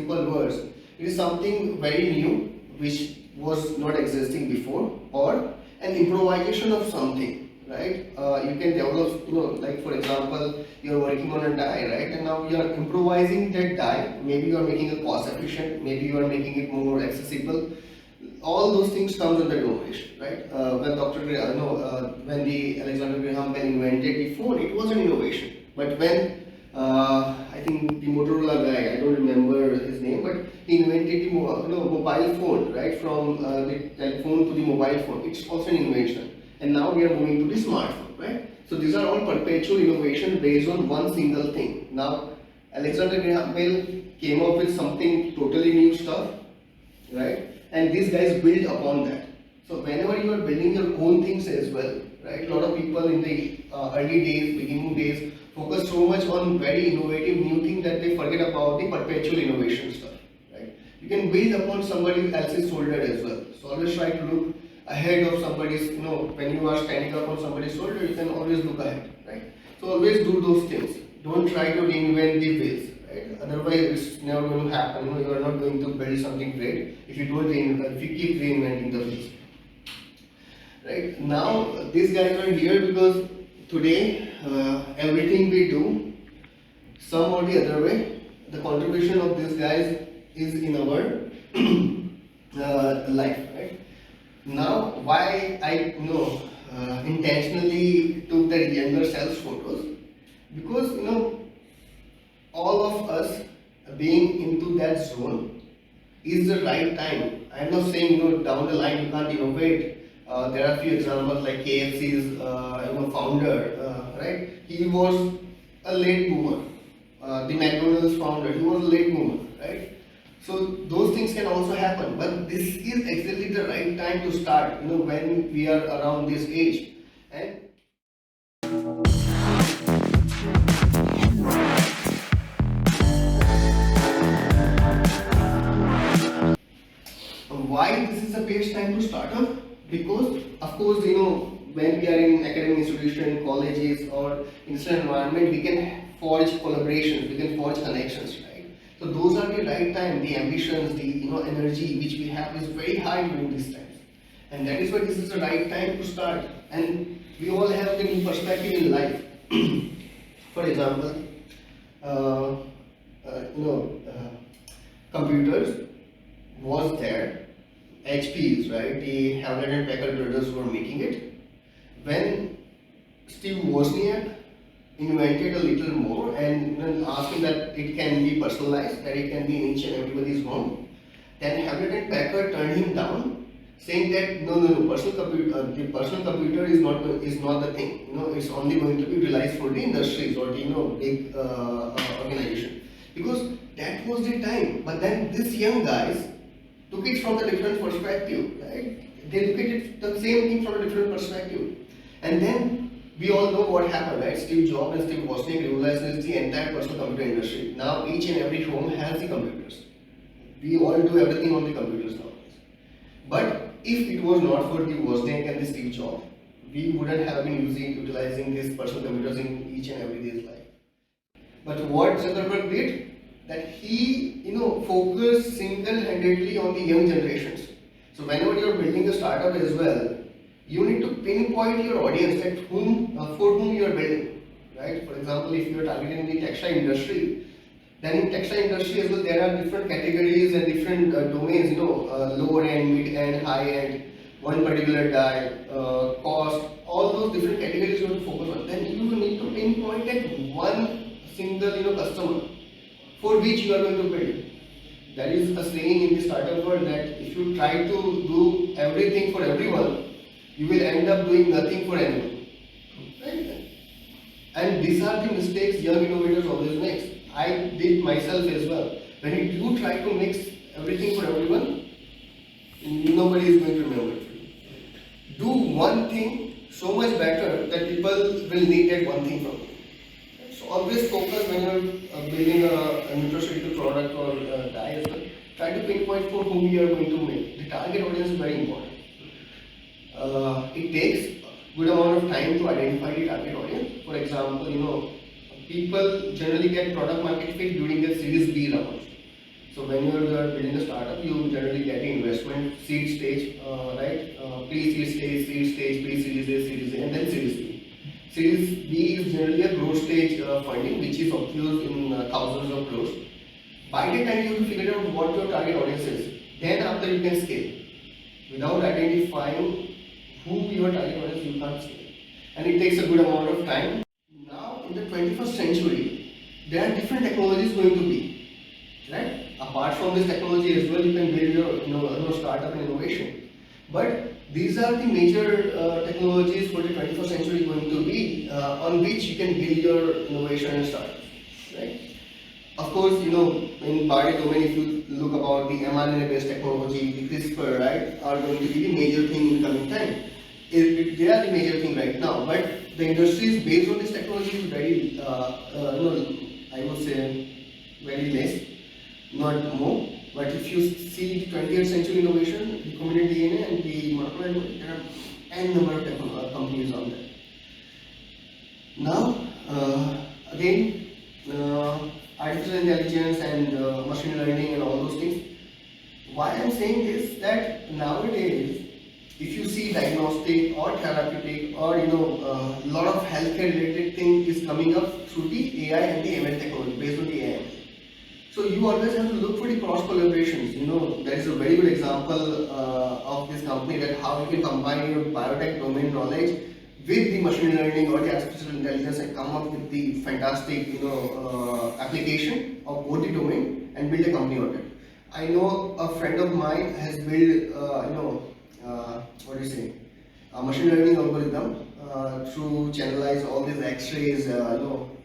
simple words, it is something very new which was not existing before, or an improvisation of something, right? You can develop, like for example, you're working on a die, right? And now you are improvising that die. Maybe you are making it cost efficient, maybe you are making it more accessible. All those things comes under innovation, right? When the Alexander Graham Bell invented the phone, it was an innovation. But when I think the Motorola guy, I don't remember his name, but he invented the mobile phone, right? From the telephone to the mobile phone. It's also an invention. And now we are moving to the smartphone, right? So these are all perpetual innovation based on one single thing. Now, Alexander Graham Bell came up with something totally new stuff, right? And these guys build upon that. So whenever you are building your own things as well, right? A lot of people in the early days, beginning days, focus so much on very innovative new thing that they forget about the perpetual innovation stuff, right? You can build upon somebody else's shoulder as well. So always try to look ahead of somebody's, when you are standing up on somebody's shoulder, you can always look ahead, right? So always do those things. Don't try to reinvent the wheels. Right? Otherwise, it's never going to happen. You are not going to build something great if you keep reinventing the wheels. Right now, these guys are here because today, everything we do, some or the other way, the contribution of these guys is in our life. Right? Now, why I intentionally took the younger selves photos, because all of us being into that zone is the right time. I'm not saying down the line you can't innovate. There are a few examples like KFC's founder, right? He was a late boomer. The McDonald's founder, he was a late boomer, right? So those things can also happen, but this is exactly the right time to start. When we are around this age, and why this is the best time to start up? Because of course when we are in academic institution, colleges or industrial environment, we can forge collaborations, we can forge connections, right? So those are the right time. The ambitions, the energy which we have is very high during these times, and that is why this is the right time to start. And we all have the new perspective in life. For example, computers was there. HPs, right? The Hewlett and Packard brothers were making it. When Steve Wozniak invented a little more and asked him that it can be personalized, that it can be in each and everybody's home, then Hewlett and Packard turned him down, saying that no, the personal computer is not the thing. It's only going to be utilized for the industries or the big organization, because that was the time. But then these young guys took it from a different perspective, right? They look at it, the same thing from a different perspective. And then we all know what happened, right? Steve Jobs and Steve Wozniak revolutionized the entire personal computer industry. Now each and every home has the computers. We all do everything on the computers nowadays. But if it was not for the Wozniak and the Steve Jobs, we wouldn't have been utilizing these personal computers in each and every day's life. But what Zuckerberg did, that he focused single-handedly on the young generations. So whenever you are building a startup as well, you need to pinpoint your audience, at for whom you are building, right? For example, if you are targeting the textile industry, then in textile industry as well, there are different categories and different domains, lower end, mid end, high end, one particular dye, cost, all those different categories you have to focus on. Then you need to pinpoint at one single customer for which you are going to build. There is a saying in the startup world that if you try to do everything for everyone, you will end up doing nothing for anyone. Right? And these are the mistakes young innovators always make. I did myself as well. When you try to mix everything for everyone, nobody is going to remember it. Do one thing so much better that people will need that one thing from you. So always focus when you are building a nutraceutical product or diet. Try to pinpoint for whom you are going to make. The target audience is very important. It takes a good amount of time to identify the target audience. For example, people generally get product market fit during their Series B rounds. So when you are building a startup, you generally get investment seed stage, right? Pre-seed stage, seed stage, pre-series A, series A, and then series B. Series B is generally a growth stage funding, which is occurs in thousands of crores. By the time you figure out what your target audience is, then after you can scale. Without identifying who your target audience, you can't scale. And it takes a good amount of time. Now in the 21st century, there are different technologies going to be, right? Apart from this technology as well, you can build your startup and innovation. But these are the major technologies for the 21st century going to be on which you can build your innovation and startup, right? Of course, in biotech domain, if you look about the mRNA-based technology, the CRISPR, right, are going to be the major thing in coming time. They are the major thing right now, but the industries based on this technology is very, I would say, very less, not more. But if you see the 20th century innovation, the recombinant DNA and the molecular innovation, there are n number of companies on there. Now, again, artificial intelligence and machine learning and all those things. Why I'm saying this, that nowadays, if you see diagnostic or therapeutic or lot of healthcare related thing is coming up through the AI and the ML technology based on the AI. So you always have to look for the cross collaborations. There is a very good example of this company, that how you can combine your biotech domain knowledge with the machine learning or the artificial intelligence and come up with the fantastic application of both the domain and build a company on it. I know a friend of mine has built what do you say, a machine learning algorithm to channelize all these X-rays,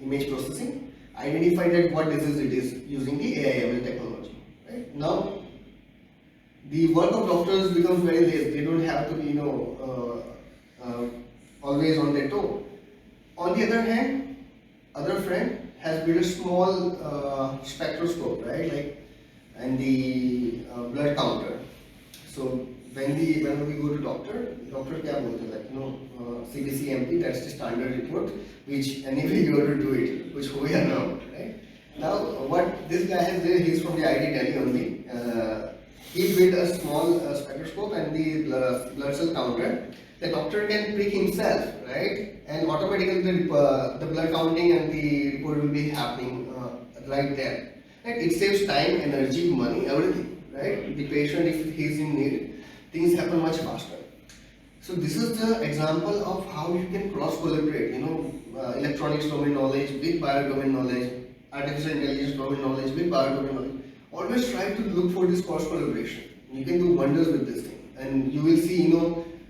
image processing, identify that what disease it is using the AI/ML technology. Right now, the work of doctors becomes very less. They don't have to be always on their toe. On the other hand, other friend has built a small spectroscope, right, and the blood counter. So when we go to doctor क्या बोलते हैं, CBC MP, that's the standard report, which anyway you have to do it, which we are now, right? Now what this guy has there, he's from the IIT Delhi only. He built a small spectroscope and the blood cell counter. The doctor can prick himself, right? And automatically the blood counting and the report will be happening right there. Right? It saves time, energy, money, everything, right? The patient, if he is in need, things happen much faster. So this is the example of how you can cross collaborate, electronics domain knowledge with bio domain knowledge, artificial intelligence domain knowledge with bio domain knowledge. Always try to look for this cross collaboration. You can do wonders with this thing, and you will see,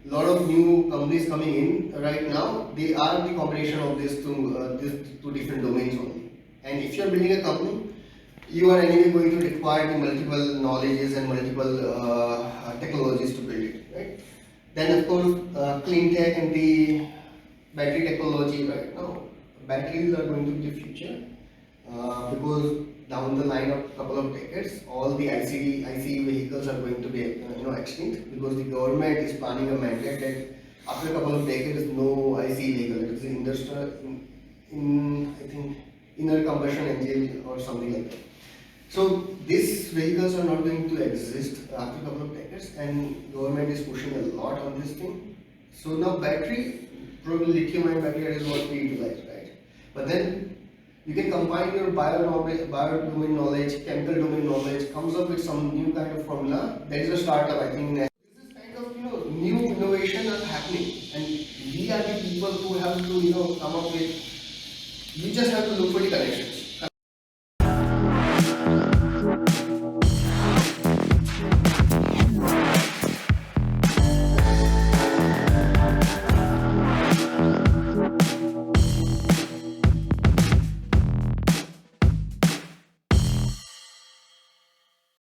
lot of new companies coming in right now. They are the combination of these two different domains only. And if you are building a company, you are anyway going to require the multiple knowledges and multiple technologies to build it, right? Then of course, clean tech and the battery technology. Right now, batteries are going to be the future because down the line of a couple of decades, all the ICE vehicles are going to be extinct, because the government is planning a mandate that after a couple of decades, no ICE vehicle. It is industrial, I think, inner combustion engine or something like that. So these vehicles are not going to exist after a couple of decades, and government is pushing a lot on this thing. So now battery, probably lithium-ion battery is what we utilize, right? But then you can combine your bio domain knowledge, chemical domain knowledge, comes up with some new kind of formula. There is a startup, I think. This is kind of new innovation are happening, and we are the people who have to come up with. You just have to look for the connection.